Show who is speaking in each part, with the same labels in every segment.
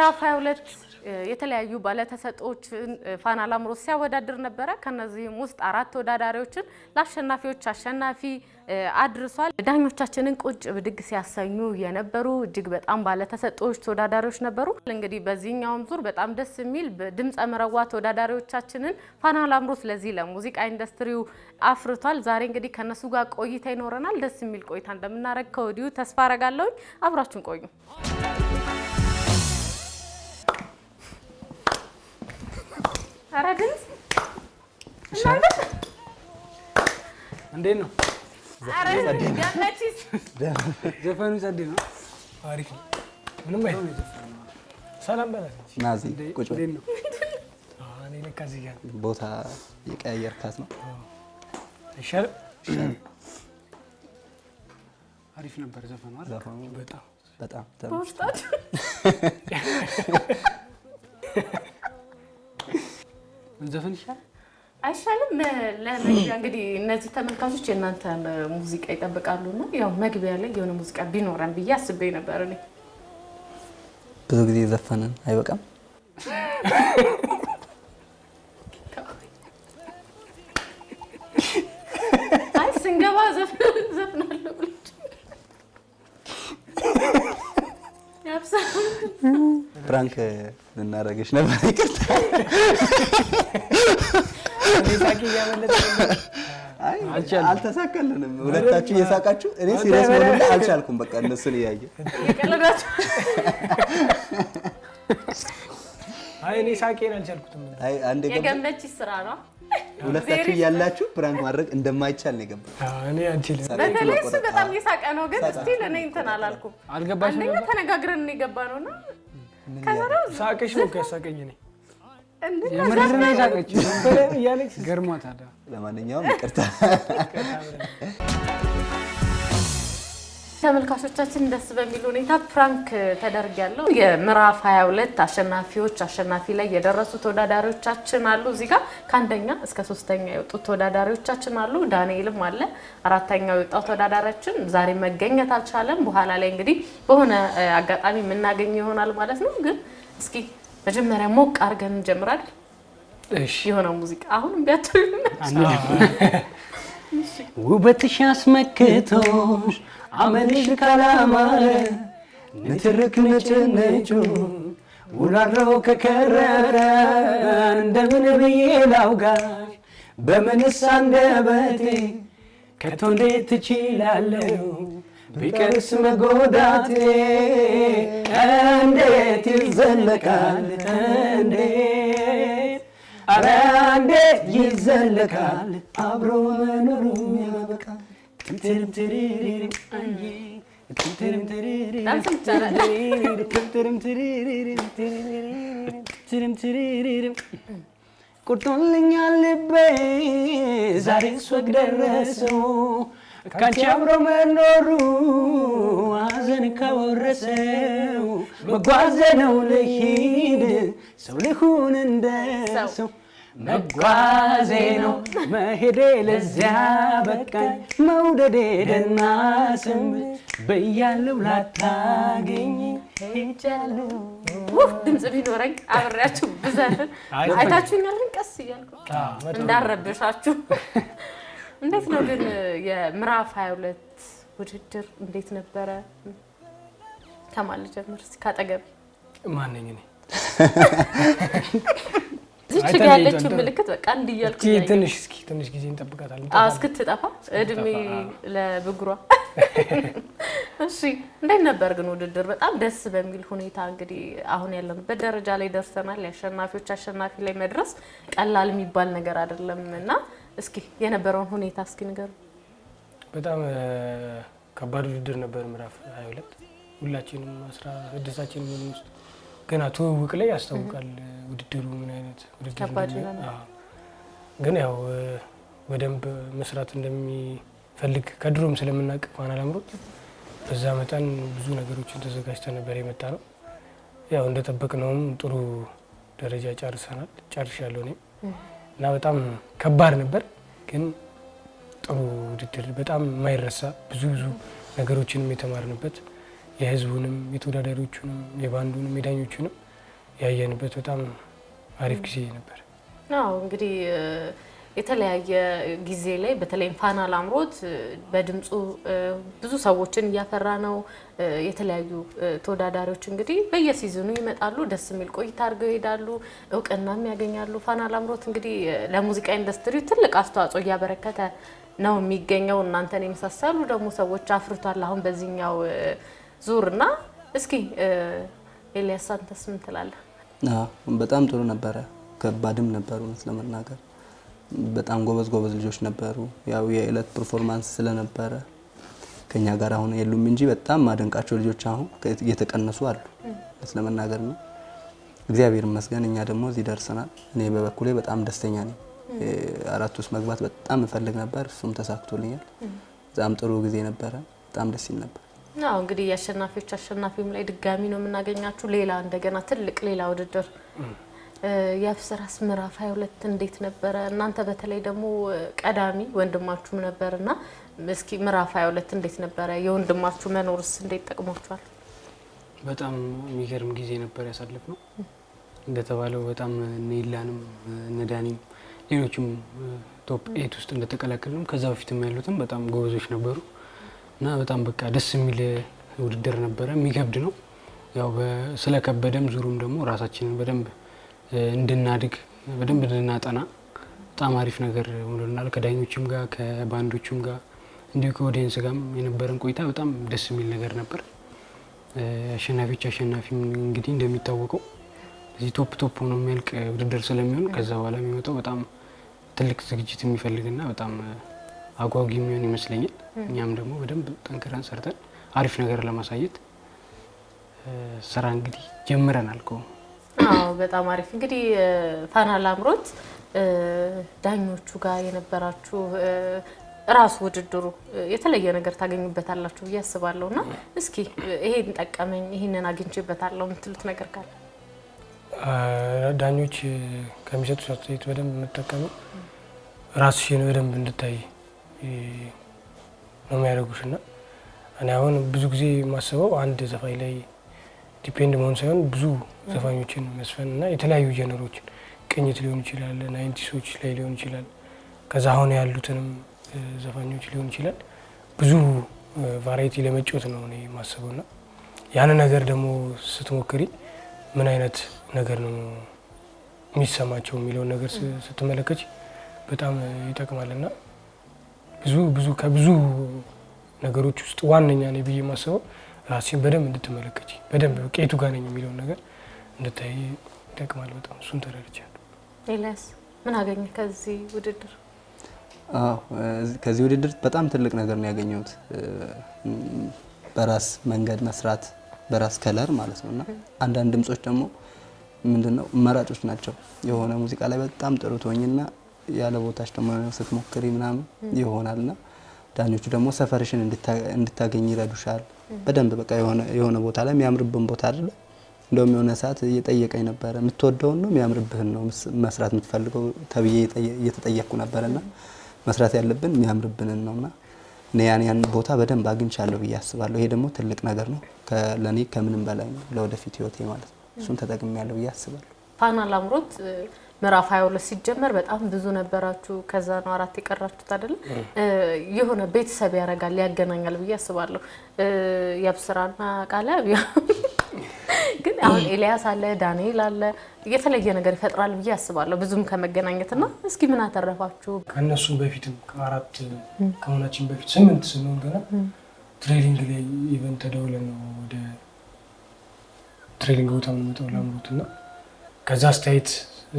Speaker 1: ምዕራፍ 22 የተለያዩ ባለተሰጦችን ፋና ላምሮት ሲያወዳድር ነበር። ከነዚህም ውስጥ 4 ተወዳዳሪዎችን ለአሸናፊዎች አሸናፊ አድርሷል። ዳኞቻችንን ቁጭ ብድግ ሲያሰኙ የነበሩ እጅግ በጣም ባለተሰጦች ተወዳዳሪዎች ነበሩ። እንግዲህ በዚህኛውም ዙር በጣም ደስ የሚል ድምጸ መረዋ ተወዳዳሪዎቻችንን ፋና ላምሮት ለዚህ ለሙዚቃ ኢንዱስትሪው አፍርቷል። ዛሬ እንግዲህ ከነሱ ጋር ቆይታ ይኖረናል። ደስ የሚል ቆይታ እንደምናደርግ ከወዲሁ ተስፋ አረጋለሁ። አብራችሁን ቆዩ። አራድንስ
Speaker 2: እንዴት ነው?
Speaker 1: ያለችስ
Speaker 2: ዘፈኑ ጸዴ ነው። አሪፍ ነው። ምንም አይሆን። ሰላም በላች
Speaker 3: ናዚ ቁጭ በል
Speaker 2: ነው። እኔ ለካ እዚህ ጋር
Speaker 3: ቦታ የቀያየርካት ነው።
Speaker 2: ይሻል። አሪፍ ነበር ዘፈኑ አይደል?
Speaker 3: በጣም
Speaker 1: ተውስጣችሁ
Speaker 2: ምን ዘፈን ይሻል
Speaker 1: አይሻልም? ለመግቢያ እንግዲህ እነዚህ ተመልካቾች የእናንተ ሙዚቃ ይጠብቃሉና ያው መግቢያ ላይ የሆነ ሙዚቃ ቢኖረን ብዬ አስቤ ነበር። እኔ
Speaker 3: ብዙ ጊዜ ዘፈንን አይበቃም።
Speaker 1: አይ ስንገባ ዘፍናለሁ ብለሽ ያብሳል።
Speaker 3: ፍራንክ ልናረግሽ ነበር። ይቅርታ አልተሳካልንም። ሁለታችሁ እየሳቃችሁ እኔ ሲሪየስ ሆኜ አልቻልኩም። በቃ እነሱን እያየ
Speaker 1: የቀለዳችሁ
Speaker 2: አይ እኔ ሳቄን አልቻልኩትም።
Speaker 3: አይ አንዴ
Speaker 1: የገመች ስራ ነው።
Speaker 3: ሁለታችሁ እያላችሁ ፕራንክ ማድረግ እንደማይቻል ነው የገባኝ።
Speaker 2: እኔ አንችልም።
Speaker 1: በተለይ እሱ በጣም እየሳቀ ነው፣ ግን ስቲል እኔ እንትን አላልኩም።
Speaker 2: አልገባሽም?
Speaker 1: አንደኛ ተነጋግረን ነው የገባነውና ከዛው
Speaker 2: ሳቅሽ ነው ያሳቀኝ። እኔ
Speaker 1: እንዴ
Speaker 2: የምር ነው ያሳቀችው እያለች ገርሟታል።
Speaker 3: ለማንኛውም ይቅርታ።
Speaker 1: ተመልካቾቻችን ደስ በሚል ሁኔታ ፕራንክ ተደርጊያለሁ። የምዕራፍ 22 አሸናፊ ላይ የደረሱ ተወዳዳሪዎቻችን አሉ። እዚህ ጋር ከአንደኛ እስከ 3ኛ የወጡት ተወዳዳሪዎቻችን አሉ። ዳንኤልም አለ። 4ኛው የወጣው ተወዳዳሪያችን ዛሬ መገኘት አልቻለም። በኋላ ላይ እንግዲህ በሆነ አጋጣሚ የምናገኝ ይሆናል ማለት ነው። ግን እስኪ መጀመሪያ ሞቅ አድርገን እንጀምራለን።
Speaker 2: እሺ
Speaker 1: የሆነ ሙዚቃ አሁን ቢያጥሩኝ
Speaker 2: ውበትሽ አስመክቶሽ አመልሽ ካላማረ ንትርክ ነጭነጩ ውላድሮ ከከረረ እንደምን ብዬ ላውጋሽ በምንስ አንደበቴ ከቶ እንዴት ትችላለሁ ቢቀርስ መጎዳቴ እንዴት ይዘለቃል እንዴት አረ እንዴት ይዘለቃል አብሮ መኖሩ ያበቃል ቁርጦልኛል ልቤ ዛሬስ ወግ ደረሰው ካንቺ አብሮ መኖሩ ሐዘን ከወረሰው መጓዝ ነው ልሂድ ሰው ልሁን እንደ ሰው መጓዜ ነው መሄዴ ለዚያ በቃኝ መውደዴ ደና ስም በያለው ላታገኝ ሄጃለሁ።
Speaker 1: ድምጽ ቢኖረኝ አብሬያችሁ ብዘፍን አይታችሁኛል። ግን ቀስ እያልኩ እንዳረብሻችሁ። እንዴት ነው ግን የምዕራፍ 22 ውድድር እንዴት ነበረ? ከማን ልጀምር? እስኪ ካጠገብ
Speaker 2: ማን ነኝ እኔ?
Speaker 1: እዚች ጋር ያለችው ምልክት በቃ እንዲያልኩ
Speaker 2: ትንሽ ጊዜ እንጠብቃታለን።
Speaker 1: እስክትጠፋ እድሜ ለብጉሯ። እሺ እንዴት ነበር ግን ውድድር? በጣም ደስ በሚል ሁኔታ እንግዲህ አሁን ያለንበት ደረጃ ላይ ደርሰናል። የአሸናፊዎች አሸናፊ ላይ መድረስ ቀላል የሚባል ነገር አይደለም እና እስኪ የነበረውን ሁኔታ እስኪ ንገሩ።
Speaker 2: በጣም ከባድ ውድድር ነበር ምዕራፍ 22። ሁላችንም 16ኛችን ምን ውስጥ ገና ትውውቅ ላይ ያስታውቃል ውድድሩ ምን አይነት ውድድር ነው። ግን ያው በደንብ መስራት እንደሚፈልግ ከድሮም ስለምናውቅ ፋና ላምሮት በዛ መጠን ብዙ ነገሮችን ተዘጋጅተን ነበር የመጣ ነው። ያው እንደጠበቅነውም ጥሩ ደረጃ ጨርሻለሁ እኔም እና በጣም ከባድ ነበር። ግን ጥሩ ውድድር በጣም የማይረሳ ብዙ ነገሮችንም የተማርንበት የህዝቡንም የተወዳዳሪዎቹንም የባንዱንም የዳኞቹንም ያየንበት በጣም አሪፍ ጊዜ ነበር።
Speaker 1: አዎ እንግዲህ የተለያየ ጊዜ ላይ በተለይ ፋና ላምሮት በድምጹ ብዙ ሰዎችን እያፈራ ነው። የተለያዩ ተወዳዳሪዎች እንግዲህ በየሲዝኑ ይመጣሉ፣ ደስ የሚል ቆይታ አድርገው ይሄዳሉ፣ እውቅናም ያገኛሉ። ፋና ላምሮት እንግዲህ ለሙዚቃ ኢንዱስትሪ ትልቅ አስተዋጽኦ እያበረከተ ነው የሚገኘው። እናንተን የመሳሰሉ ደግሞ ሰዎች አፍርቷል አሁን በዚህኛው ዙርና እስኪ ኤልያስ አንተስ ምን ትላለህ?
Speaker 3: በጣም ጥሩ ነበረ። ከባድም ነበሩ ለመናገር በጣም ጎበዝ ልጆች ነበሩ። ያው የእለት ፐርፎርማንስ ስለነበረ ከኛ ጋር አሁን የሉም እንጂ በጣም ማደንቃቸው ልጆች አሁን እየተቀነሱ አሉ ለመናገር ነው። እግዚአብሔር ይመስገን እኛ ደግሞ እዚህ ደርሰናል። እኔ በበኩሌ በጣም ደስተኛ ነኝ። አራት ውስጥ መግባት በጣም እፈልግ ነበር፣ እሱም ተሳክቶልኛል። በጣም ጥሩ ጊዜ ነበረ። በጣም ደስ ይል ነበር።
Speaker 1: አዎ እንግዲህ የአሸናፊዎች አሸናፊም ላይ ድጋሚ ነው የምናገኛችሁ። ሌላ እንደገና ትልቅ ሌላ ውድድር የአብስራስ ምዕራፍ 22 እንዴት ነበረ? እናንተ በተለይ ደግሞ ቀዳሚ ወንድማችሁም ነበርና እስኪ ምዕራፍ 22 እንዴት ነበረ? የወንድማችሁ መኖርስ እንዴት ጠቅሟችኋል?
Speaker 2: በጣም የሚገርም ጊዜ ነበር ያሳለፍነው። እንደተባለው በጣም ኔላንም ነዳኒም ሌሎችም ቶፕ 8 ውስጥ እንደተቀላቀሉም ከዛ በፊትም ያሉትም በጣም ጎበዞች ነበሩ እና በጣም በቃ ደስ የሚል ውድድር ነበረ። የሚከብድ ነው ያው ስለከበደም ዙሩም ደግሞ ራሳችንን በደንብ እንድናድግ በደንብ እንድናጠና በጣም አሪፍ ነገር ሆኖልናል። ከዳኞችም ጋር ከባንዶችም ጋር እንዲሁ ከኦዲየንስ ጋርም የነበረን ቆይታ በጣም ደስ የሚል ነገር ነበር። አሸናፊዎች አሸናፊም እንግዲህ እንደሚታወቀው እዚህ ቶፕ ሆኖ የሚያልቅ ውድድር ስለሚሆን ከዛ በኋላ የሚመጣው በጣም ትልቅ ዝግጅት የሚፈልግና በጣም አጓጊ የሚሆን ይመስለኛል። እኛም ደግሞ በደንብ ጠንክረን ሰርተን አሪፍ ነገር ለማሳየት ስራ እንግዲህ ጀምረናል።
Speaker 1: አዎ በጣም አሪፍ። እንግዲህ ፋና ላምሮት ዳኞቹ ጋር የነበራችሁ ራሱ ውድድሩ የተለየ ነገር ታገኙበታላችሁ ብዬ አስባለሁና እስኪ ይሄን ጠቀመኝ ይሄንን አግኝቼበታለሁ የምትሉት ነገር ካለ?
Speaker 2: ዳኞች ከሚሰጡት አስተያየት በደንብ የምጠቀመው ራስሽን በደንብ እንድታይ ነው የሚያደርጉሽና እኔ አሁን ብዙ ጊዜ የማስበው አንድ ዘፋኝ ላይ ዲፔንድ መሆን ሳይሆን ብዙ ዘፋኞችን መስፈን እና የተለያዩ ጀነሮችን ቅኝት ሊሆን ይችላል፣ ናይንቲሶች ላይ ሊሆን ይችላል፣ ከዛ አሁን ያሉትንም ዘፋኞች ሊሆን ይችላል። ብዙ ቫራይቲ ለመጫወት ነው እኔ የማስበውና ያን ነገር ደግሞ ስትሞክሪ ምን አይነት ነገር ነው የሚሰማቸው የሚለውን ነገር ስትመለከች በጣም ይጠቅማልና ብዙ ከብዙ ነገሮች ውስጥ ዋነኛ ነው ብዬ የማስበው ራስሽን በደንብ እንድትመለከች በደንብ ቄቱ ጋር ነኝ የሚለውን ነገር እንድታይ ይጠቅማል። በጣም እሱን ተረድቻለሁ።
Speaker 1: ኤልያስ ምን አገኘ ከዚህ ውድድር?
Speaker 3: ከዚህ ውድድር በጣም ትልቅ ነገር ነው ያገኘሁት። በራስ መንገድ መስራት በራስ ከለር ማለት ነውና አንዳንድ ድምጾች ደግሞ ምንድነው መራጮች ናቸው። የሆነ ሙዚቃ ላይ በጣም ጥሩ ትሆኝና ያለ ቦታሽ ደግሞ ስትሞክሪ ምናምን ይሆናልና ዳኞቹ ደግሞ ሰፈርሽን እንድታገኝ ይረዱሻል። በደንብ በቃ የሆነ ቦታ ላይ የሚያምርብን ቦታ አይደለ? እንደውም የሆነ ሰዓት እየጠየቀኝ ነበረ የምትወደውን ነው የሚያምርብህን ነው መስራት የምትፈልገው ተብዬ እየተጠየቅኩ ነበርና መስራት ያለብን የሚያምርብንን ነውና ያን ቦታ በደንብ አግኝቻለሁ ብዬ አስባለሁ። ይሄ ደግሞ ትልቅ ነገር ነው ለኔ ከምንም በላይ ነው ለወደፊት ህይወቴ ማለት ነው። እሱን ተጠቅሜያለሁ ብዬ አስባለሁ።
Speaker 1: ፋና ላምሮት ምዕራፍ 22 ሲጀመር በጣም ብዙ ነበራችሁ። ከዛ ነው 4 የቀራችሁት አይደል? የሆነ ቤተሰብ ያረጋል ያገናኛል ብዬ አስባለሁ። ያብስራና ቃለ ግን አሁን ኤልያስ አለ ዳንኤል አለ የተለየ ነገር ይፈጥራል ብዬ አስባለሁ ብዙም ከመገናኘትና እስኪ ምን አተረፋችሁ?
Speaker 2: ከነሱ በፊትም ከአራት ከሆናችን በፊት 8 ስንሆን ገና ትሬኒንግ ላይ ኢቨንት ተደውለን ነው ወደ ትሬኒንግ ቦታ የምንመጣው ላምሮትና ከዛ አስተያየት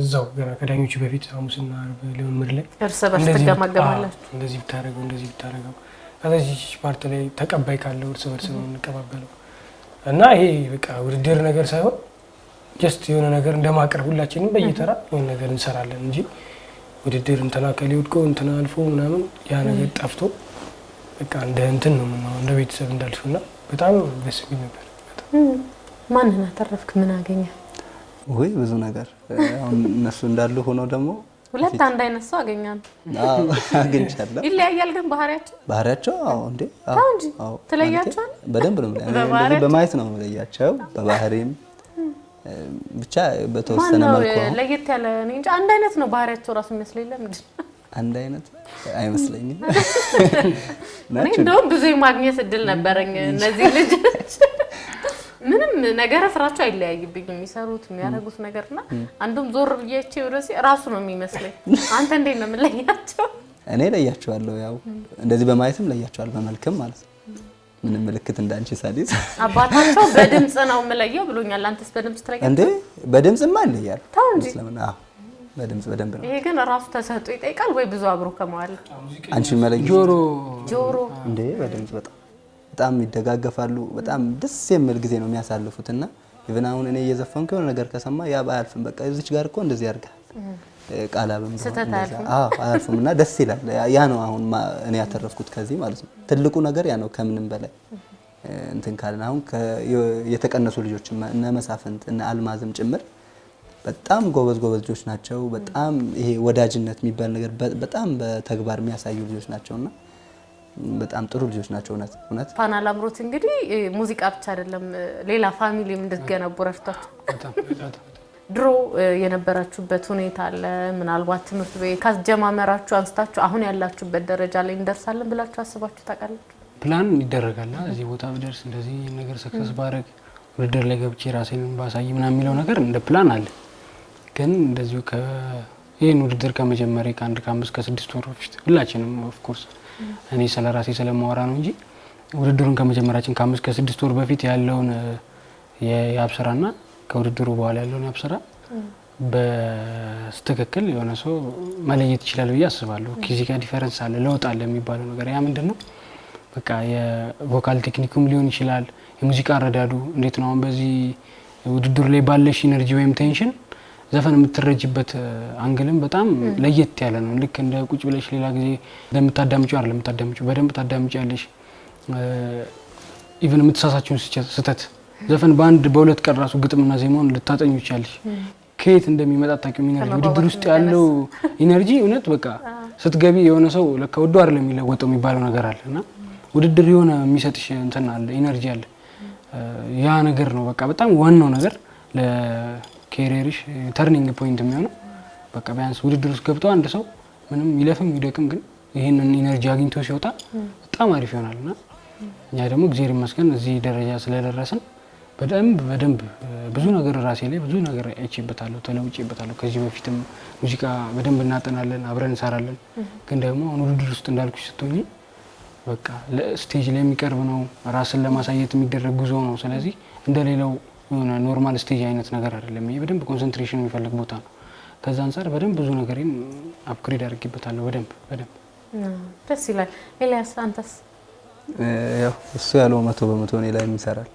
Speaker 2: እዛው ገና ከዳኞቹ በፊት ሐሙስና ዓርብ ልምምድ ላይ
Speaker 1: እርስ በርስ ተገማገማላችሁ።
Speaker 2: እንደዚህ ብታረገው ከዚህ ፓርት ላይ ተቀባይ ካለው እርስ በርስ ነው እንቀባበለው እና ይሄ በቃ ውድድር ነገር ሳይሆን ጀስት የሆነ ነገር እንደማቅረብ ሁላችንም በየተራ የሆነ ነገር እንሰራለን እንጂ ውድድር እንትና ከሊውድቆ እንትና አልፎ ምናምን ያ ነገር ጠፍቶ በቃ እንደ እንትን ነው እንደ ቤተሰብ እንዳልሽውና በጣም ደስ የሚል ነበር።
Speaker 1: ማንን አተረፍክ? ምን አገኘ?
Speaker 3: ወይ ብዙ ነገር አሁን እነሱ እንዳሉ ሆኖ ደግሞ
Speaker 1: ሁለት አንድ አይነት ሰው አገኛለሁ።
Speaker 3: አግኝቻለሁ።
Speaker 1: ይለያያል ግን ባህሪያቸው?
Speaker 3: አዎ እንዴ
Speaker 1: ትለያቸዋል?
Speaker 3: በደንብ ነው እንደዚህ በማየት ነው የምለያቸው። በባህሪም ብቻ በተወሰነ መልኩ
Speaker 1: ለየት ያለ እኔ እንጂ አንድ አይነት ነው ባህሪያቸው ራሱ የሚመስለኝ ለምንድን
Speaker 3: አንድ አይነት አይመስለኝም።
Speaker 1: እኔ እንደውም ብዙ የማግኘት እድል ነበረኝ እነዚህ ልጆች ምንም ነገር ስራቸው አይለያይብኝም የሚሰሩት የሚያደርጉት ነገርና አንዱም ዞር ብዬቼ ወደዚህ ራሱ ነው የሚመስለኝ። አንተ እንዴት ነው የምለያቸው?
Speaker 3: እኔ ለያቸዋለሁ ያው እንደዚህ በማየትም ለያቸዋለሁ በመልክም ማለት ነው። ምንም ምልክት እንዳንቺ ሳዲስ
Speaker 1: አባታቸው በድምጽ ነው የምለየው ብሎኛል። አንተስ በድምጽ ትለያለህ እንዴ?
Speaker 3: በድምጽማ ይለያል።
Speaker 1: ተው እንጂ
Speaker 3: በድምጽ በደንብ ነው።
Speaker 1: ይሄ ግን ራሱ ተሰጥቶ ይጠይቃል ወይ ብዙ አብሮ ከመዋል?
Speaker 3: አንቺ መለየት
Speaker 1: ጆሮ
Speaker 3: እንዴ በድምጽ በጣም ይደጋገፋሉ። በጣም ደስ የሚል ጊዜ ነው የሚያሳልፉትና ኢቭን አሁን እኔ እየዘፈንኩ የሆነ ነገር ከሰማ ያ ባያልፍም በቃ እዚች ጋር እኮ እንደዚህ ያርጋል ቃላብም አያልፉምና ደስ ይላል። ያ ነው አሁን እኔ ያተረፍኩት ከዚህ ማለት ነው። ትልቁ ነገር ያ ነው ከምንም በላይ እንትን ካልን አሁን የተቀነሱ ልጆች እነ መሳፍንት እነ አልማዝም ጭምር በጣም ጎበዝ ልጆች ናቸው። በጣም ይሄ ወዳጅነት የሚባል ነገር በጣም በተግባር የሚያሳዩ ልጆች ናቸውና በጣም ጥሩ ልጆች ናቸው። እውነት
Speaker 1: ፋና ላምሮት እንግዲህ ሙዚቃ ብቻ አይደለም ሌላ ፋሚሊም እንድትገነቡ ረድቷችሁ ድሮ የነበራችሁበት ሁኔታ አለ። ምናልባት ትምህርት ቤት ካስጀማመራችሁ አንስታችሁ አሁን ያላችሁበት ደረጃ ላይ እንደርሳለን ብላችሁ አስባችሁ ታውቃላችሁ?
Speaker 2: ፕላን ይደረጋል። እዚህ ቦታ ብደርስ እንደዚህ ነገር ሰክሰስ ባረግ ውድድር ላይ ገብቼ ራሴን ባሳይ ምናምን የሚለው ነገር እንደ ፕላን አለ። ግን እንደዚሁ ይሄን ውድድር ከመጀመሪያ ከ5 ከ6 ወር በፊት ሁላችንም ኦፍ ኮርስ እኔ ስለራሴ ስለማወራ ነው እንጂ ውድድሩን ከመጀመራችን ከ5 ከ6 ወር በፊት ያለውን የአብስራና ከውድድሩ በኋላ ያለውን ያብስራ በስትክክል የሆነ ሰው መለየት ይችላል ብዬ አስባለሁ። ፊዚካ ዲፈረንስ አለ፣ ለውጥ አለ የሚባለው ነገር ያ ምንድነው? በቃ የቮካል ቴክኒኩም ሊሆን ይችላል፣ የሙዚቃ አረዳዱ እንዴት ነው። አሁን በዚህ ውድድሩ ላይ ባለሽ ኢነርጂ ወይም ቴንሽን ዘፈን የምትረጅበት አንግልም በጣም ለየት ያለ ነው። ልክ እንደ ቁጭ ብለሽ ሌላ ጊዜ እንደምታዳምጪው አይደለም የምታዳምጪው፣ በደንብ ታዳምጪያለሽ። ኢቭን የምትሳሳችውን ስህተት ዘፈን በሁለት ቀን ራሱ ግጥምና ዜማውን ልታጠኙ ይችላልሽ። ከየት እንደሚመጣ ታውቂው ኢነርጂ ውድድር ውስጥ ያለው ኢነርጂ እውነት በቃ ስትገቢ የሆነ ሰው ለካ ወዶ አይደለም የሚለወጠው የሚባለው ነገር አለና ውድድር የሆነ የሚሰጥሽ እንትን አለ ኢነርጂ አለ። ያ ነገር ነው በቃ በጣም ዋናው ነገር ለኬሪየርሽ ተርኒንግ ፖይንት የሚሆነው። በቃ ቢያንስ ውድድር ውስጥ ገብቶ አንድ ሰው ምንም ይለፍም ይደክም ግን ይሄንን ኢነርጂ አግኝቶ ሲወጣ በጣም አሪፍ ይሆናልና እኛ ደግሞ እግዚአብሔር ይመስገን እዚህ ደረጃ ስለደረስን በደንብ ብዙ ነገር ራሴ ላይ ብዙ ነገር አይቼበታለሁ፣ ተለውጬበታለሁ። ከዚህ በፊትም ሙዚቃ በደንብ እናጠናለን፣ አብረን እንሰራለን። ግን ደግሞ አሁን ውድድር ውስጥ እንዳልኩሽ ስትሆኚ በቃ ለስቴጅ ላይ የሚቀርብ ነው፣ ራስን ለማሳየት የሚደረግ ጉዞ ነው። ስለዚህ እንደሌላው የሆነ ኖርማል ስቴጅ አይነት ነገር አይደለም። ይሄ በደንብ ኮንሰንትሬሽን የሚፈልግ ቦታ ነው። ከዛ አንፃር በደንብ ብዙ ነገርን አፕግሬድ አድርጌበታለሁ። በደንብ
Speaker 1: ደስ ይላል። ኤልያስ አንተስ?
Speaker 3: ያው እሱ ያለው 100% እኔ ላይ ይሰራል።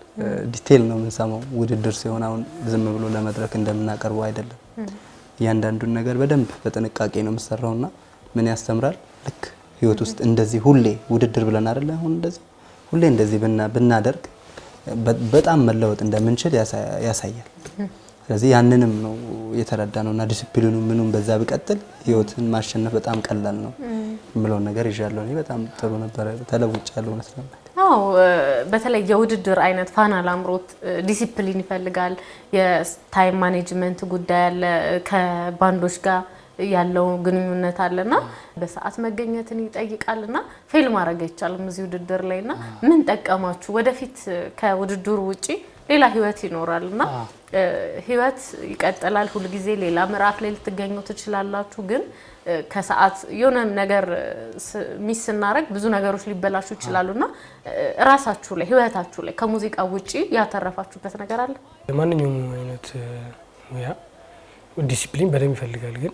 Speaker 3: ዲቴል ነው የምንሰማው ውድድር ሲሆን አሁን ዝም ብሎ ለመድረክ እንደምናቀርበው አይደለም። እያንዳንዱን ነገር በደንብ በጥንቃቄ ነው የምሰራውና ምን ያስተምራል። ልክ ህይወት ውስጥ እንደዚህ ሁሌ ውድድር ብለን አይደለ አሁን እንደዚህ ሁሌ እንደዚህ ብናደርግ በጣም መለወጥ እንደምንችል ያሳያል። ስለዚህ ያንንም ነው የተረዳነውና ዲሲፕሊኑ ምኑም በዛ ቢቀጥል ህይወትን ማሸነፍ በጣም ቀላል ነው የምለውን ነገር ይዣለሁ። እኔ በጣም ጥሩ ነበር፣ ተለውጫለሁ መስለም።
Speaker 1: አዎ በተለይ የውድድር አይነት ፋና ላምሮት ዲሲፕሊን ይፈልጋል። የታይም ማኔጅመንት ጉዳይ አለ፣ ከባንዶች ጋር ያለው ግንኙነት አለና በሰዓት መገኘትን ይጠይቃልና ፌል ማድረግ አይቻልም እዚህ ውድድር ላይና ምን ጠቀማችሁ? ወደፊት ከውድድሩ ውጪ ሌላ ህይወት ይኖራልና ህይወት ይቀጥላል። ሁሉ ጊዜ ሌላ ምዕራፍ ላይ ልትገኙ ትችላላችሁ። ግን ከሰዓት የሆነ ነገር ሚስ እናረግ ብዙ ነገሮች ሊበላሹ ይችላሉና ራሳችሁ ላይ ህይወታችሁ ላይ ከሙዚቃ ውጪ ያተረፋችሁበት ነገር አለ?
Speaker 2: ማንኛውም አይነት ሙያ ዲሲፕሊን በደንብ ይፈልጋል። ግን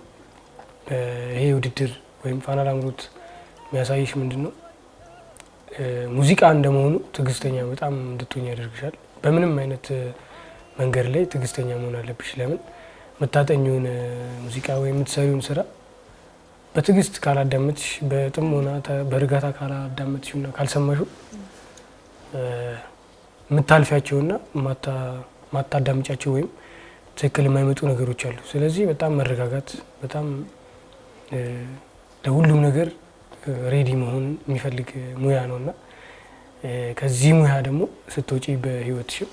Speaker 2: ይሄ ውድድር ወይም ፋና ላምሮት የሚያሳይሽ ምንድነው? ሙዚቃ እንደመሆኑ ትዕግስተኛ በጣም እንድትሆኝ ያደርግሻል። በምንም አይነት መንገድ ላይ ትዕግስተኛ መሆን አለብሽ። ለምን መታጠኙን ሙዚቃ ወይ የምትሰሪውን ስራ በትዕግስት ካላዳመጥሽ፣ በጥሞና በእርጋታ ካላዳመጥሽና ካልሰማሽው የምታልፊያቸውና ማታዳምጫቸው ወይም ትክክል የማይመጡ ነገሮች አሉ። ስለዚህ በጣም መረጋጋት፣ በጣም ለሁሉም ነገር ሬዲ መሆን የሚፈልግ ሙያ ነውና ከዚህ ሙያ ደግሞ ስትወጪ በህይወትሽም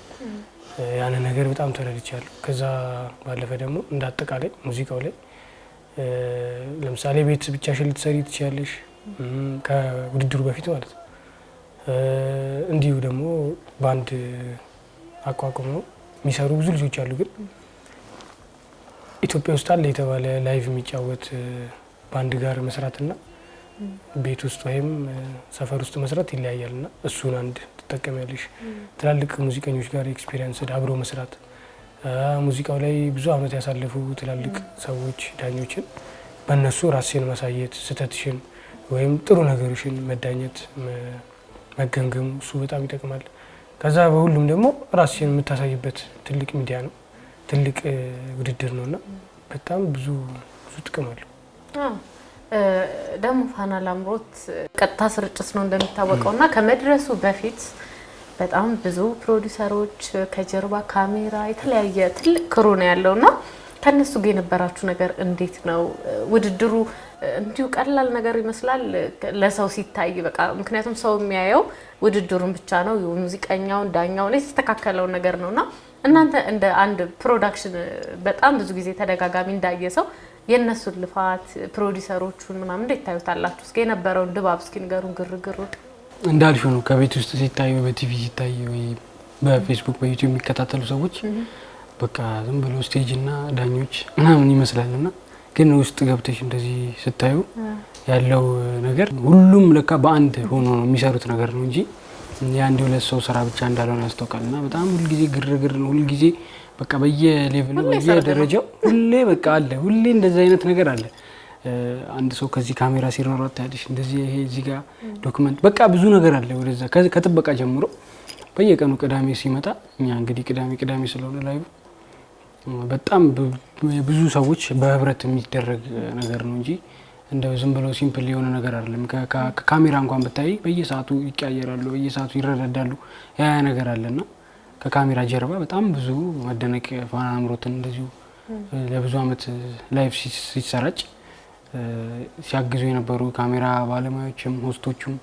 Speaker 2: ያን ነገር በጣም ተረድቻለሁ። ከዛ ባለፈ ደግሞ እንዳጠቃላይ ሙዚቃው ላይ ለምሳሌ ቤት ብቻሽን ልትሰሪ ትችያለሽ ከውድድሩ በፊት ማለት ነው። እንዲሁ ደግሞ ባንድ አቋቁመው የሚሰሩ ብዙ ልጆች አሉ። ግን ኢትዮጵያ ውስጥ አለ የተባለ ላይቭ የሚጫወት ባንድ ጋር መስራትና ቤት ውስጥ ወይም ሰፈር ውስጥ መስራት ይለያያልና እሱን አንድ ትጠቀሚያለሽ። ትላልቅ ሙዚቀኞች ጋር ኤክስፒሪየንስ አብሮ መስራት፣ ሙዚቃው ላይ ብዙ አመት ያሳለፉ ትላልቅ ሰዎች ዳኞችን በእነሱ ራስሽን ማሳየት፣ ስተትሽን ወይም ጥሩ ነገርሽን መዳኘት መገምገሙ እሱ በጣም ይጠቅማል። ከዛ በሁሉም ደግሞ ራስሽን የምታሳይበት ትልቅ ሚዲያ ነው፣ ትልቅ ውድድር ነውና በጣም ብዙ ጥቅም አለው።
Speaker 1: ደግሞ ፋና ላምሮት ቀጥታ ስርጭት ነው እንደሚታወቀውና ከመድረሱ በፊት በጣም ብዙ ፕሮዲዩሰሮች ከጀርባ ካሜራ የተለያየ ትልቅ ክሩ ነው ያለውና ከነሱ ጋር የነበራችሁ ነገር እንዴት ነው? ውድድሩ እንዲሁ ቀላል ነገር ይመስላል ለሰው ሲታይ በቃ ምክንያቱም ሰው የሚያየው ውድድሩን ብቻ ነው፣ ሙዚቀኛውን ዳኛውን የተስተካከለው ነገር ነውና እናንተ እንደ አንድ ፕሮዳክሽን በጣም ብዙ ጊዜ ተደጋጋሚ እንዳየ ሰው የነሱን ልፋት ፕሮዲዩሰሮቹን ምናምን እንዴት ታዩታላችሁ? እስኪ የነበረውን ድባብ እስኪ ንገሩን። ግርግሩ
Speaker 2: እንዳልሽው ነው። ከቤት ውስጥ ሲታይ በቲቪ ሲታይ ወይ በፌስቡክ በዩቲዩብ የሚከታተሉ ሰዎች በቃ ዝም ብሎ ስቴጅ እና ዳኞች ምናምን ይመስላልና ግን ውስጥ ገብተሽ እንደዚህ ስታዩ ያለው ነገር ሁሉም ለካ በአንድ ሆኖ ነው የሚሰሩት ነገር ነው እንጂ የአንድ ሁለት ሰው ስራ ብቻ እንዳልሆነ ያስታውቃልና በጣም ሁሉ ጊዜ ግርግር ነው። ሁሉ ጊዜ በቃ በየሌቭሉ በየደረጃው ሁሌ በቃ አለ። ሁሌ እንደዚህ አይነት ነገር አለ። አንድ ሰው ከዚህ ካሜራ ሲሯሯጥ ታያለሽ፣ እንደዚህ ይሄ እዚህ ጋር ዶክመንት በቃ ብዙ ነገር አለ። ወደዛ ከጥበቃ ጀምሮ በየቀኑ ቅዳሜ ሲመጣ እኛ እንግዲህ ቅዳሜ ስለሆነ ላይቭ በጣም ብዙ ሰዎች በህብረት የሚደረግ ነገር ነው እንጂ እንደው ዝም ብሎ ሲምፕል የሆነ ነገር አይደለም። ከካሜራ እንኳን ብታይ በየሰዓቱ ይቀያየራሉ፣ በየሰዓቱ ይረዳዳሉ። ያ ነገር አለና ከካሜራ ጀርባ በጣም ብዙ መደነቅ ፋና ላምሮትን እንደዚሁ ለብዙ አመት ላይቭ ሲሰራጭ ሲያግዙ የነበሩ ካሜራ ባለሙያዎችም ሆስቶቹም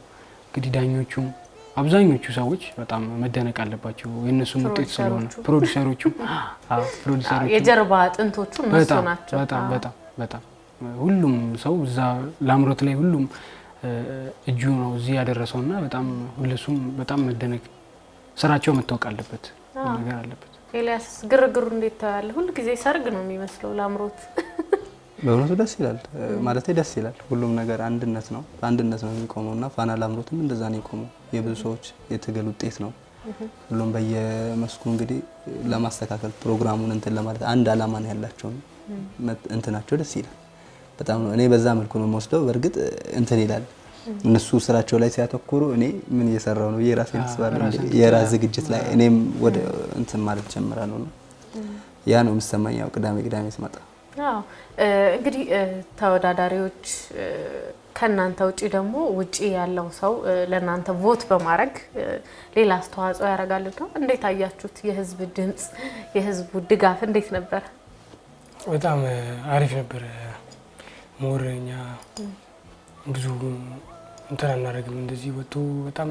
Speaker 2: እንግዲህ ዳኞቹም አብዛኞቹ ሰዎች በጣም መደነቅ አለባቸው። የነሱም ውጤት ስለሆነ ፕሮዲዩሰሮቹ
Speaker 1: የጀርባ አጥንቶቹ እነሱ ናቸው።
Speaker 2: በጣም ሁሉም ሰው እዛ ላምሮት ላይ ሁሉም እጁ ነው እዚህ ያደረሰውና በጣም ሁለሱም በጣም መደነቅ ስራቸው መታወቅ አለበት ነገር አለበት።
Speaker 1: ኤልያስ ግርግሩ እንዴት ታያለ? ሁሉ ጊዜ ሰርግ ነው የሚመስለው ላምሮት።
Speaker 3: በእውነቱ ደስ ይላል ማለት ደስ ይላል። ሁሉም ነገር አንድነት ነው፣ በአንድነት ነው የሚቆመውና ፋና ላምሮትም እንደዛ ነው የቆመው። የብዙ ሰዎች የትግል ውጤት ነው። ሁሉም በየመስኩ እንግዲህ ለማስተካከል ፕሮግራሙን እንትን ለማለት አንድ አላማ ነው ያላቸው እንትናቸው ደስ ይላል በጣም ነው። እኔ በዛ መልኩ ነው የምወስደው። በእርግጥ እንትን ይላል እነሱ ስራቸው ላይ ሲያተኩሩ እኔ ምን እየሰራው ነው የራሴን ተስባለሁ የራስ ዝግጅት ላይ እኔም ወደ እንትን ማለት ጀምራለሁ ነው ያ ነው የሚሰማኝ። ያው ቅዳሜ ስመጣ
Speaker 1: እንግዲህ ተወዳዳሪዎች ከናንተ ውጪ ደግሞ ውጪ ያለው ሰው ለናንተ ቮት በማድረግ ሌላ አስተዋጽኦ ያደርጋል ነው። እንዴት አያችሁት? የህዝብ ድምጽ የህዝቡ ድጋፍ እንዴት ነበር?
Speaker 2: በጣም አሪፍ ነበር። ሞርኛ ብዙ እንትን አናደርግም እንደዚህ ወጥቶ በጣም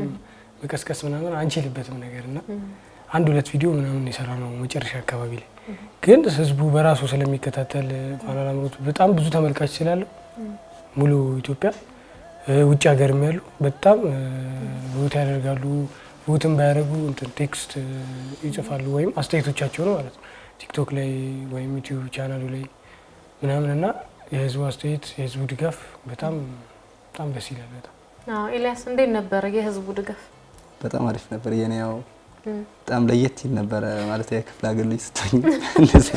Speaker 2: መቀስቀስ ምናምን አንችልበትም ነገርና አንድ ሁለት ቪዲዮ ምናምን የሰራነው መጨረሻ አካባቢ ላይ ግን ህዝቡ በራሱ ስለሚከታተል ፋና ላምሮት በጣም ብዙ ተመልካች ስላለው ሙሉ ኢትዮጵያ ውጭ ሀገርም ያሉ በጣም ቮት ያደርጋሉ። ቮትም ባያደርጉ እንትን ቴክስት ይጽፋሉ ወይም አስተያየቶቻቸው ነው ማለት ነው ቲክቶክ ላይ ወይም ዩቲዩብ ቻናሉ ላይ ምናምንና የህዝቡ አስተያየት የህዝቡ ድጋፍ በጣም ደስ ይላል። በጣም
Speaker 1: ኤልያስ እንዴት ነበር የህዝቡ ድጋፍ?
Speaker 3: በጣም አሪፍ ነበር። የኔ ያው በጣም ለየት ይል ነበር ማለት የክፍለ ሀገር ልጅ ስትሆኝ እንደዚህ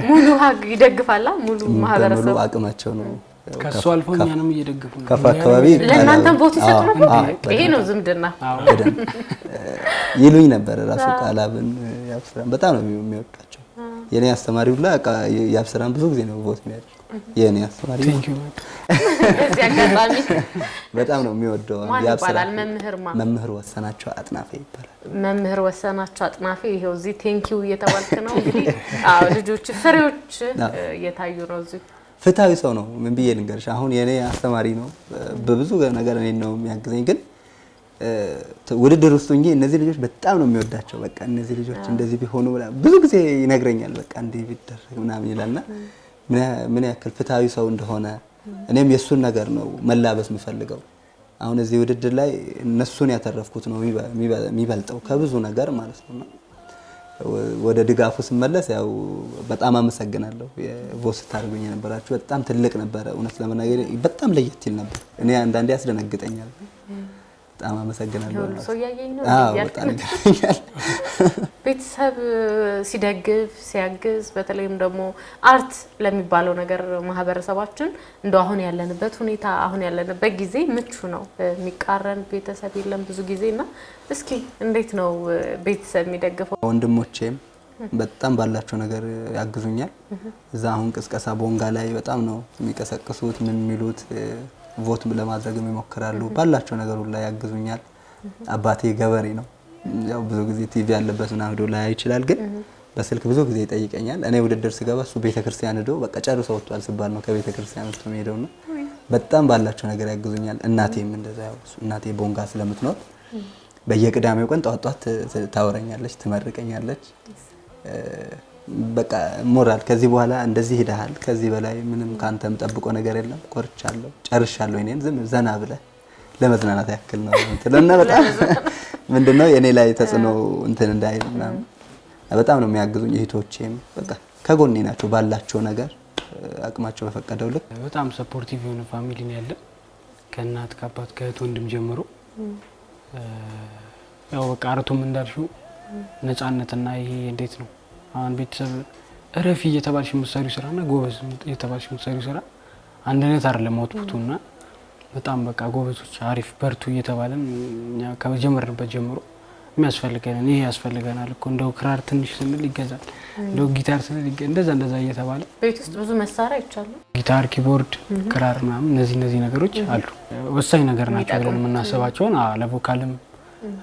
Speaker 1: ሙሉ ሀግ ይደግፋላ ሙሉ ማህበረሰብ
Speaker 3: ሙሉ አቅማቸው ነው
Speaker 2: ከሱ አልፎ እኛንም እየደገፉ ነው።
Speaker 3: ከፍ አካባቢ
Speaker 1: ለእናንተም ቮት ይሰጡ ነበር። ይሄ ነው ዝምድና
Speaker 3: ይሉኝ ነበር። ራሱ ቃላብን ያብስራን በጣም ነው የሚወዳቸው። የኔ አስተማሪ ሁላ ያብስራን ብዙ ጊዜ ነው ቮት የሚያደርገው የኔ አስተማሪ።
Speaker 1: እዚህ አጋጣሚ
Speaker 3: በጣም ነው የሚወደው።
Speaker 1: ያብስራን
Speaker 3: መምህር ወሰናቸው አጥናፌ ይባላል።
Speaker 1: መምህር ወሰናቸው አጥናፌ ይሄው እዚህ ቴንኪው እየተባልክ ነው እንግዲህ። ልጆች ፍሬዎች እየታዩ ነው እዚህ።
Speaker 3: ፍትሃዊ ሰው ነው። ምን ብዬ ልንገርሽ? አሁን የኔ አስተማሪ ነው በብዙ ነገር እኔን ነው የሚያግዘኝ። ግን ውድድር ውስጥ እንጂ እነዚህ ልጆች በጣም ነው የሚወዳቸው። በቃ እነዚህ ልጆች እንደዚህ ቢሆኑ ብዙ ጊዜ ይነግረኛል። በቃ እንዲህ ቢደረግ ምናምን ይላልና ምን ያክል ፍትሃዊ ሰው እንደሆነ እኔም የሱን ነገር ነው መላበስ የምፈልገው። አሁን እዚህ ውድድር ላይ እነሱን ያተረፍኩት ነው የሚበልጠው ከብዙ ነገር ማለት ነውና ወደ ድጋፉ ስመለስ ያው በጣም አመሰግናለሁ። የቮስ ታርጉኝ የነበራችሁ በጣም ትልቅ ነበር። እውነት ለመናገር በጣም ለየት ይል ነበር። እኔ አንዳንዴ ያስደነግጠኛል። በጣም አመሰግናለሁ። አዎ በጣም ይገርመኛል።
Speaker 1: ቤተሰብ ሲደግፍ ሲያግዝ፣ በተለይም ደግሞ አርት ለሚባለው ነገር ማህበረሰባችን እንደው አሁን ያለንበት ሁኔታ አሁን ያለንበት ጊዜ ምቹ ነው። የሚቃረን ቤተሰብ የለም ብዙ ጊዜና እስኪ እንዴት ነው ቤተሰብ የሚደግፈው?
Speaker 3: ወንድሞቼም በጣም ባላቸው ነገር ያግዙኛል። እዛ አሁን ቅስቀሳ ቦንጋ ላይ በጣም ነው የሚቀሰቅሱት ምን የሚሉት ቮት ለማድረግ ይሞክራሉ። ባላቸው ነገር ሁሉ ያግዙኛል። አባቴ ገበሬ ነው። ያው ብዙ ጊዜ ቲቪ ያለበት እና ቪዲዮ ላይ ይችላል፣ ግን በስልክ ብዙ ጊዜ ይጠይቀኛል። እኔ ውድድር ስገባ እሱ ቤተክርስቲያን ሄዶ በቃ ጨርሶ ወጥቷል ሲባል ነው ከቤተክርስቲያን ውስጥ የሚሄደው ነው። በጣም ባላቸው ነገር ያግዙኛል። እናቴም እንደዛ ያው እናቴ ቦንጋ ስለምትኖር በየቅዳሜው ቀን ጧት ታወራኛለች፣ ትመርቀኛለች። በቃ ሞራል ከዚህ በኋላ እንደዚህ ሄደሃል፣ ከዚህ በላይ ምንም ካንተም ጠብቆ ነገር የለም፣ ቆርቻለሁ፣ ጨርሻለሁ። እኔን ዝም ዘና ብለህ ለመዝናናት ያክል ነው እንትልና በጣም ምንድነው የኔ ላይ ተጽዕኖ እንትን እንዳይል ምናምን በጣም ነው የሚያግዙኝ። እህቶቼም በቃ ከጎኔ ናቸው ባላቸው ነገር አቅማቸው በፈቀደው ልክ።
Speaker 2: በጣም ሰፖርቲቭ የሆነ ፋሚሊ ነው ያለ ከእናት ከአባት ከእህት ወንድም ጀምሮ። ያው በቃ አርቱም እንዳልሽው ነፃነትና ይሄ እንዴት ነው አሁን ቤተሰብ እረፊ እየተባልሽ የምትሰሪው ስራና ጎበዝ እየተባልሽ የምትሰሪው ስራ አንድ አይነት አይደለም አውትፑቱና በጣም በቃ ጎበዞች አሪፍ በርቱ እየተባለን እኛ ከመጀመርበት ጀምሮ የሚያስፈልገን ይሄ ያስፈልገናል እኮ እንደው ክራር ትንሽ ስንል ይገዛል፣ እንደው ጊታር ስንል እንደዛ እየተባለ
Speaker 1: ቤት ውስጥ ብዙ መሳሪያ ይቻላል።
Speaker 2: ጊታር፣ ኪቦርድ፣ ክራር ምናምን እነዚህ ነገሮች አሉ። ወሳኝ ነገር ናቸው ብለን የምናስባቸውን ለቮካልም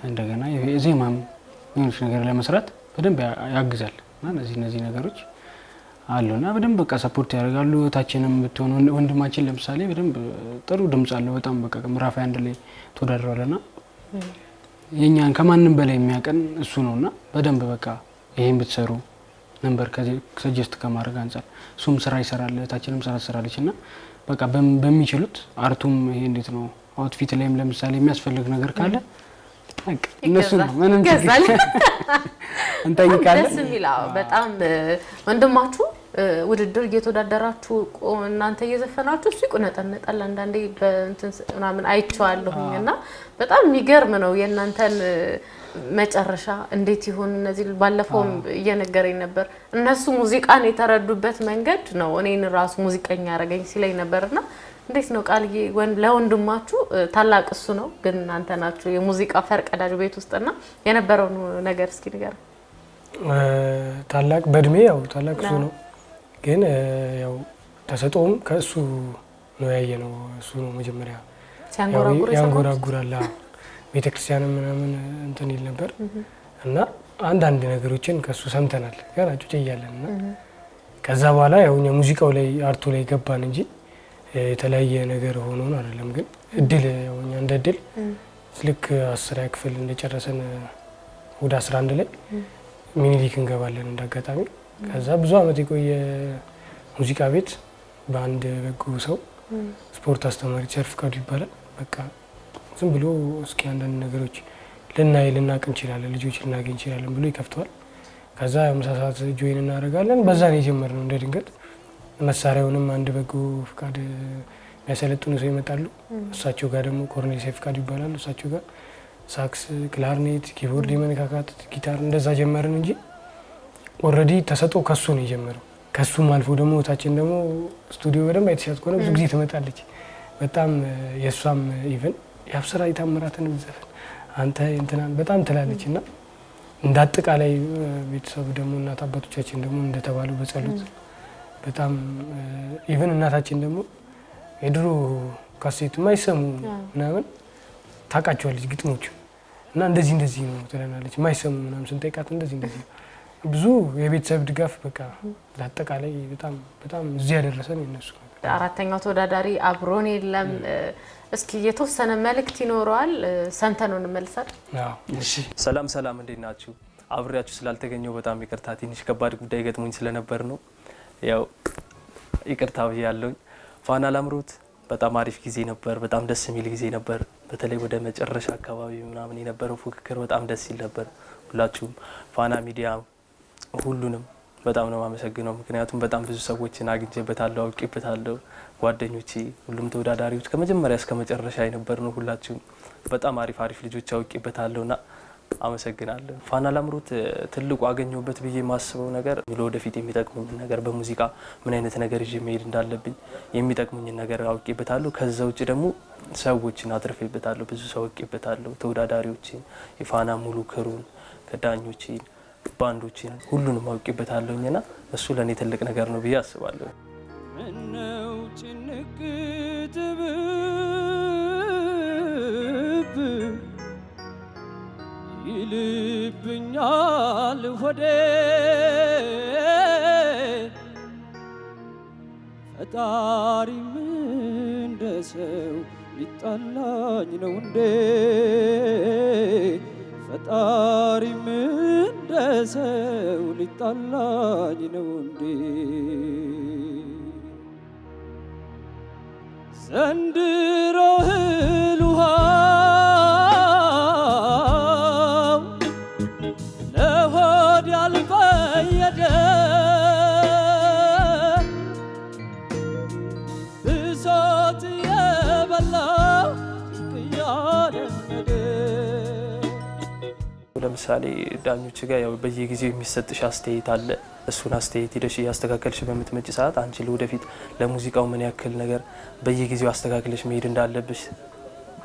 Speaker 2: እንደገና ዜማም የሆነች ነገር ለመስራት በደንብ ያግዛል። እና እነዚህ ነገሮች አሉና በደንብ በቃ ሰፖርት ያደርጋሉ። ታችንም ብትሆን ወንድማችን ለምሳሌ በደንብ ጥሩ ድምጽ አለው። በጣም በቃ ምዕራፍ 1 ላይ ተወዳድሯልና የኛን ከማንም በላይ የሚያቀን እሱ ነውና በደንብ በቃ ይሄን ብትሰሩ ነበር ከዚህ ሰጀስት ከማድረግ አንፃር እሱም ስራ ይሰራል፣ ታችንም ስራ ትሰራለችና በቃ በሚችሉት አርቱም ይሄ እንዴት ነው አውትፊት ላይም ለምሳሌ የሚያስፈልግ ነገር ካለ እነሱ ነው ምንም ገዛል እንጠይቃለን። ደስ የሚላው በጣም ወንድማችሁ ውድድር እየተወዳደራችሁ እናንተ እየዘፈናችሁ እሱ ይቆነጠነጣል አንዳንዴ በእንትን ምናምን አይቻለሁኝና በጣም የሚገርም ነው የእናንተን መጨረሻ እንዴት ይሆን እነዚህ ባለፈው እየነገረኝ ነበር። እነሱ ሙዚቃን የተረዱበት መንገድ ነው እኔን ራሱ ሙዚቀኛ ያረጋኝ ሲለኝ ነበርና እንዴት ነው ቃልዬ ለወንድማችሁ ታላቅ እሱ ነው ግን እናንተ ናችሁ የሙዚቃ ፈርቀዳጅ ቤት ውስጥና የነበረው ነገር እስኪ ንገር። ታላቅ በእድሜ ያው ታላቅ እሱ ነው ግን ያው ተሰጦም ከእሱ ነው ያየነው። እሱ ነው መጀመሪያ ያንጎራጉራል ቤተክርስቲያን ምናምን እንትን ይል ነበር እና አንዳንድ ነገሮችን ከሱ ሰምተናል ገና ጩጭ እያለንና ከዛ በኋላ ያው ሙዚቃው ላይ አርቱ ላይ ገባን እንጂ የተለያየ ነገር ሆኖ ነው አይደለም። ግን እድል ያው እኛ እንደ እድል ልክ 10 ክፍል እንደጨረሰን ወደ 11 ላይ ሚኒሊክ እንገባለን እንዳጋጣሚ። ከዛ ብዙ አመት የቆየ ሙዚቃ ቤት በአንድ በጎ ሰው ስፖርት አስተማሪ ቸርፍ ካዱ ይባላል በቃ ዝም ብሎ እስኪ አንዳንድ ነገሮች ልናቅ እንችላለን ልጆች ልናገኝ እንችላለን ብሎ ይከፍተዋል። ከዛ ምሳ ሰዓት ጆይን እናደርጋለን። በዛ ነው የጀመርነው እንደ ድንገት። መሳሪያውንም አንድ በጎ ፍቃድ የሚያሰለጥኑ ሰው ይመጣሉ። እሳቸው ጋር ደግሞ ኮርኔል ሴፍ ፍቃድ ይባላሉ። እሳቸው ጋር ሳክስ፣ ክላርኔት፣ ኪቦርድ የመነካካት ጊታር እንደዛ ጀመርን እንጂ ኦልሬዲ ተሰጥኦ ከሱ ነው የጀመረው። ከሱም አልፎ ደግሞ ታችን ደግሞ ስቱዲዮ በደንብ አይተሻት ከሆነ ብዙ ጊዜ ትመጣለች። በጣም የሷም ኢቭን ያብስራ ይታምራትን ዘፈን አንተ እንትናን በጣም ትላለችና እንዳጠቃላይ ቤተሰብ ደግሞ እናት አባቶቻችን ደግሞ እንደተባለው በጸሎት በጣም ኢቭን እናታችን ደግሞ የድሮ ካሴት ማይሰሙ ምናምን ታቃቸዋለች ግጥሞቹ እና እንደዚህ ነው ትለናለች። ማይሰሙ ምናምን ስንጠይቃት እንደዚህ ብዙ የቤተሰብ ድጋፍ በቃ ለአጠቃላይ በጣም እዚህ ያደረሰን የነሱ ነገር
Speaker 1: አራተኛው ተወዳዳሪ አብሮን የለም። እስኪ የተወሰነ መልእክት ይኖረዋል ሰምተነው እንመልሳለን።
Speaker 2: እሺ
Speaker 4: ሰላም ሰላም፣ እንዴት ናችሁ? አብሬያችሁ ስላልተገኘው በጣም ይቅርታ። ትንሽ ከባድ ጉዳይ ገጥሞኝ ስለነበር ነው። ያው ይቅርታ ብያለሁኝ። ፋና ላምሮት በጣም አሪፍ ጊዜ ነበር። በጣም ደስ የሚል ጊዜ ነበር። በተለይ ወደ መጨረሻ አካባቢ ምናምን የነበረው ፉክክር በጣም ደስ ይል ነበር። ሁላችሁም ፋና ሚዲያ ሁሉንም በጣም ነው የማመሰግነው። ምክንያቱም በጣም ብዙ ሰዎችን አግኝቼበታለሁ፣ አውቄበታለሁ። ጓደኞቼ፣ ሁሉም ተወዳዳሪዎች ከመጀመሪያ እስከ መጨረሻ የነበር ነው። ሁላችሁም በጣም አሪፍ አሪፍ ልጆች አውቄበታለሁና አመሰግናለሁ። ፋና ላምሮት ትልቁ አገኘሁበት ብዬ የማስበው ነገር ለወደፊት የሚጠቅሙኝ ነገር በሙዚቃ ምን አይነት ነገር ይዤ መሄድ እንዳለብኝ የሚጠቅሙኝ ነገር አውቄበታለሁ። ከዛ ውጭ ደግሞ ሰዎችን አትርፌበታለሁ። ብዙ ሰው አውቄበታለሁ። ተወዳዳሪዎችን፣ የፋና ሙሉ ክሩን፣ ከዳኞችን፣ ባንዶችን ሁሉንም አውቄበታለሁኝና እሱ ለኔ ትልቅ ነገር ነው ብዬ አስባለሁ።
Speaker 5: ምነው ጭንቅ ይልብኛል ሆዴ ፈጣሪም እንደ ሰው ሊጣላኝ ነው እንዴ? ፈጣሪም እንደ ሰው ሊጣላኝ ነው እንዴ? ዘንድሮ እህል ውሃው ለሆድ ያልፈየደ ብሶት የበላው እያለመደ።
Speaker 4: ለምሳሌ ዳኞች ጋር ያው በየጊዜው የሚሰጥሽ አስተያየት አለ። እሱን አስተያየት ሄደሽ እያስተካከልሽ በምትመጪ ሰዓት አንቺ ለወደፊት ለሙዚቃው ምን ያክል ነገር በየጊዜው አስተካክለሽ መሄድ እንዳለብሽ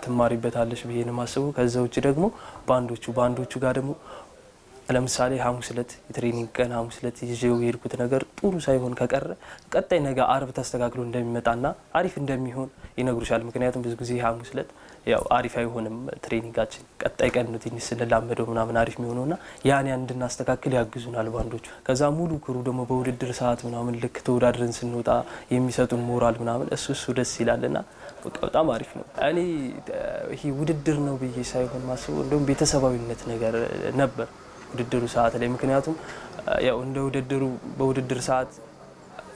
Speaker 4: ትማሪበታለሽ ብዬ ነው የማስበው። ከዛ ውጭ ደግሞ ባንዶቹ ጋር ደግሞ ለምሳሌ ሐሙስ ዕለት የትሬኒንግ ቀን ሐሙስ ዕለት ይዤው የሄድኩት ነገር ጥሩ ሳይሆን ከቀረ ቀጣይ ነገ አርብ ተስተካክሎ እንደሚመጣና አሪፍ እንደሚሆን ይነግሩሻል። ምክንያቱም ብዙ ጊዜ ሐሙስ ዕለት ያው አሪፍ አይሆንም ትሬኒንጋችን፣ ቀጣይ ቀን ነው ትንሽ ስንላመደው ምናምን አሪፍ የሚሆነውና ያን እንድናስተካክል ያግዙናል ባንዶቹ። ከዛ ሙሉ ክሩ ደግሞ በውድድር ሰዓት ምናምን ልክ ተወዳድረን ስንወጣ የሚሰጡን ሞራል ምናምን እሱ ደስ ይላልና በጣም አሪፍ ነው። እኔ ይሄ ውድድር ነው ብዬ ሳይሆን ማስበው እንደውም ቤተሰባዊነት ነገር ነበር ውድድሩ ሰዓት ላይ። ምክንያቱም ያው እንደ ውድድሩ በውድድር ሰዓት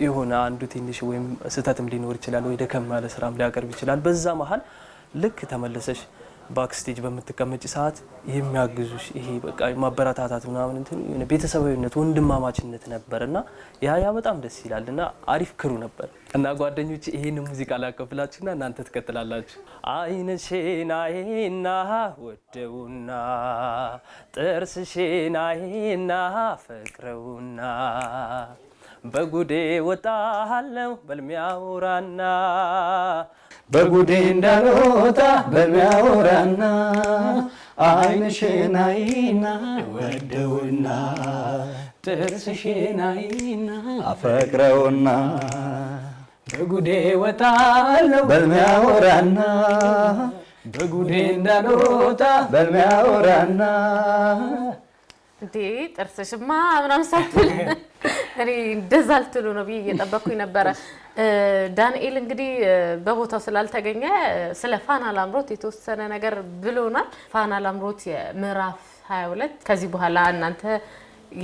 Speaker 4: የሆነ አንዱ ትንሽ ወይም ስህተትም ሊኖር ይችላል ወይ ደከም ያለ ስራም ሊያቀርብ ይችላል። በዛ መሀል ልክ ተመለሰሽ ባክስቴጅ በምትቀመጪ ሰዓት የሚያግዙሽ ይሄ በቃ ማበረታታት ምናምን እንትን ቤተሰባዊነት ወንድማማችነት ነበርና ያ በጣም ደስ ይላልና አሪፍ ክሩ ነበር። እና ጓደኞች ይሄን ሙዚቃ ላቀብላችሁና እናንተ ትከተላላችሁ። አይንሽን አይና ወደውና ጥርስሽን አይና ፈቅረውና በጉዴ ወጣለው በልሚያውራና
Speaker 3: በጉዴ እንዳልወጣ በሚያወራና አይንሽን አይና ወደውና ጥርስሽን አይና አፈቅረውና
Speaker 2: በጉዴ ወጣለው
Speaker 3: በሚያወራና
Speaker 2: በጉዴ እንዳልወጣ
Speaker 3: በሚያወራና
Speaker 1: እንዴ ጥርስሽማ ምናምን ሳትል እኔ እንደዛ ልትሉ ነው ብዬ እየጠበቅኩኝ ነበረ። ዳንኤል እንግዲህ በቦታው ስላልተገኘ ስለ ፋና ላምሮት የተወሰነ ነገር ብሎናል። ፋና ላምሮት የምዕራፍ 22 ከዚህ በኋላ እናንተ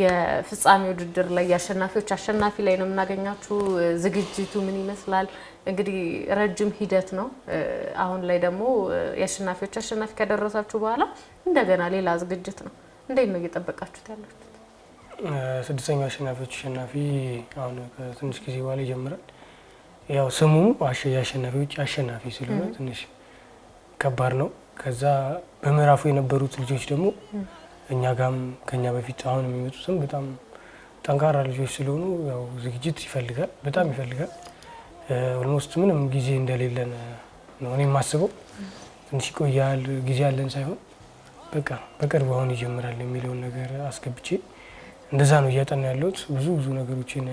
Speaker 1: የፍጻሜ ውድድር ላይ የአሸናፊዎች አሸናፊ ላይ ነው የምናገኛችሁ። ዝግጅቱ ምን ይመስላል? እንግዲህ ረጅም ሂደት ነው። አሁን ላይ ደግሞ የአሸናፊዎች አሸናፊ ከደረሳችሁ በኋላ እንደገና ሌላ ዝግጅት ነው። እንዴት ነው እየጠበቃችሁት ያላችሁት?
Speaker 2: ስድስተኛው አሸናፊዎች አሸናፊ አሁን ከትንሽ ጊዜ በኋላ ይጀምራል። ያው ስሙ የአሸናፊዎች አሸናፊ ስለሆነ ትንሽ ከባድ ነው። ከዛ በምዕራፉ የነበሩት ልጆች ደግሞ እኛ ጋም ከኛ በፊት አሁን የሚመጡትም በጣም ጠንካራ ልጆች ስለሆኑ ያው ዝግጅት ይፈልጋል፣ በጣም ይፈልጋል። ኦልሞስት ምንም ጊዜ እንደሌለን ነው እኔ የማስበው። ትንሽ ይቆያል ጊዜ ያለን ሳይሆን በቃ በቅርቡ አሁን ይጀምራል የሚለውን ነገር አስገብቼ እንደዛ ነው እያጠና ያለሁት። ብዙ ነገሮችን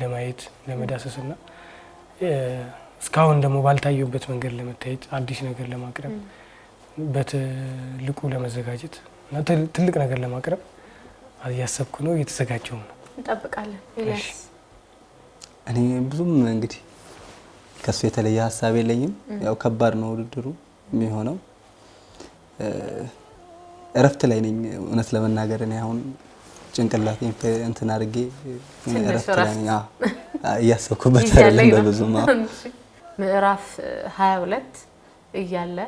Speaker 2: ለማየት ለመዳሰስና እስካሁን ደግሞ ባልታየበት መንገድ ለመታየት አዲስ ነገር ለማቅረብ በትልቁ ለመዘጋጀት እና ትልቅ ነገር ለማቅረብ እያሰብኩ ነው፣ እየተዘጋጀው ነው።
Speaker 1: እንጠብቃለን። ኢሊያስ
Speaker 3: እኔ ብዙም እንግዲህ ከሱ የተለየ ሀሳብ የለኝም። ያው ከባድ ነው ውድድሩ የሚሆነው። እረፍት ላይ ነኝ እውነት ለመናገር እኔ አሁን ጭንቅላቴን እንትን አድርጌ እረፍት ላይ ነኝ። እያሰብኩበት አይደለም በብዙም።
Speaker 1: ምዕራፍ 22 እያለ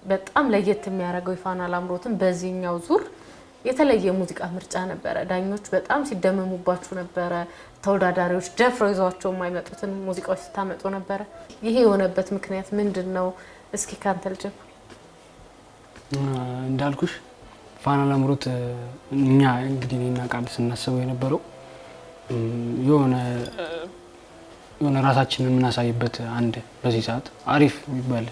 Speaker 1: በጣም ለየት የሚያደርገው የፋና ላምሮትን በዚህኛው ዙር የተለየ ሙዚቃ ምርጫ ነበረ። ዳኞች በጣም ሲደመሙባችሁ ነበረ። ተወዳዳሪዎች ደፍረው ይዟቸው የማይመጡትን ሙዚቃዎች ስታመጡ ነበረ። ይሄ የሆነበት ምክንያት ምንድን ነው? እስኪ ካንተ ልጀምር።
Speaker 2: እንዳልኩሽ ፋና ላምሮት እኛ እንግዲህ እኔና ቃል ስናስበው የነበረው የሆነ ራሳችንን የምናሳይበት አንድ በዚህ ሰዓት አሪፍ የሚባል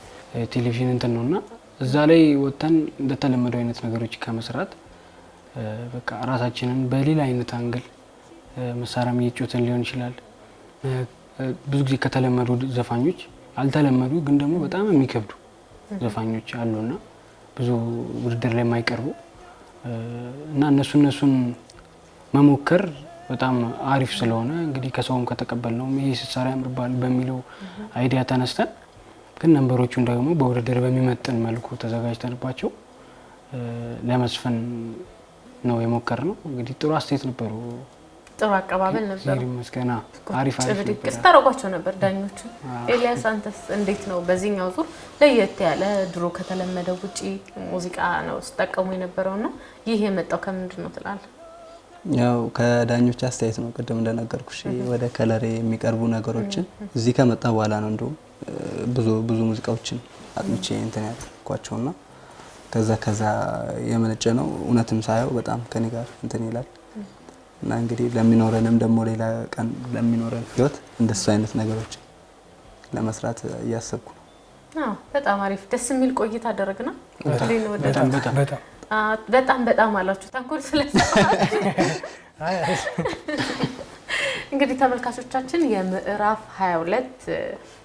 Speaker 2: ቴሌቪዥን እንትን ነውና እዛ ላይ ወጥተን እንደተለመደው አይነት ነገሮች ከመስራት በቃ ራሳችንን በሌላ አይነት አንግል መሳሪያም እየጮትን ሊሆን ይችላል። ብዙ ጊዜ ከተለመዱ ዘፋኞች አልተለመዱ ግን ደግሞ በጣም የሚከብዱ ዘፋኞች አሉና ብዙ ውድድር ላይ የማይቀርቡ እና እነሱን መሞከር በጣም አሪፍ ስለሆነ እንግዲህ ከሰውም ከተቀበልነው ይሄ ሲሳራ ያምርባል በሚለው አይዲያ ተነስተን ግን ነምበሮቹን ደግሞ በውድድር በሚመጥን መልኩ ተዘጋጅተንባቸው ለመስፈን ነው የሞከርነው። እንግዲህ ጥሩ አስተያየት ነበሩ። ጥሩ
Speaker 1: አቀባበል ነበር።
Speaker 2: መስገና አሪፍ
Speaker 1: ነበር። ታረጋቸው ነበር ዳኞቹ። ኤልያስ አንተስ እንዴት ነው? በዚህኛው ዙር ለየት ያለ ድሮ ከተለመደው ውጪ ሙዚቃ ነው ተጠቀሙ የነበረውና ይሄ የመጣው ከምንድን ነው ትላለህ?
Speaker 3: ያው ከዳኞች አስተያየት ነው። ቅድም እንደነገርኩሽ ወደ ከለሬ የሚቀርቡ ነገሮችን እዚህ ከመጣ በኋላ ነው እንደው ብዙ ሙዚቃዎችን አጥምቼ እንትን ያልኳቸውና ከዛ የመነጨ ነው። እውነትም ሳየው በጣም ከኔ ጋር እንትን ይላል እና እንግዲህ ለሚኖረንም ደግሞ ሌላ ቀን ለሚኖረን ህይወት እንደሱ አይነት ነገሮች ለመስራት እያሰብኩ ነው።
Speaker 1: በጣም አሪፍ ደስ የሚል ቆይታ አደረግና
Speaker 2: በጣም
Speaker 1: በጣም አላችሁ ተንኮል ስለሰራችሁ። እንግዲህ ተመልካቾቻችን የምዕራፍ 22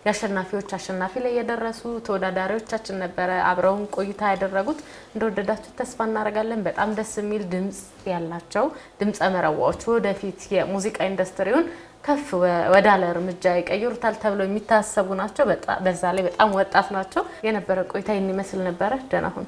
Speaker 1: የአሸናፊዎች አሸናፊ ላይ የደረሱ ተወዳዳሪዎቻችን ነበረ አብረውን ቆይታ ያደረጉት። እንደወደዳችሁ ተስፋ እናደርጋለን። በጣም ደስ የሚል ድምጽ ያላቸው ድምጸ መረዋዎች ወደፊት የሙዚቃ ኢንዱስትሪውን ከፍ ወዳለ እርምጃ ይቀይሩታል ተብለው የሚታሰቡ ናቸው። በዛ ላይ በጣም ወጣት ናቸው። የነበረ ቆይታ ይመስል ነበረ። ደህና ሁኑ።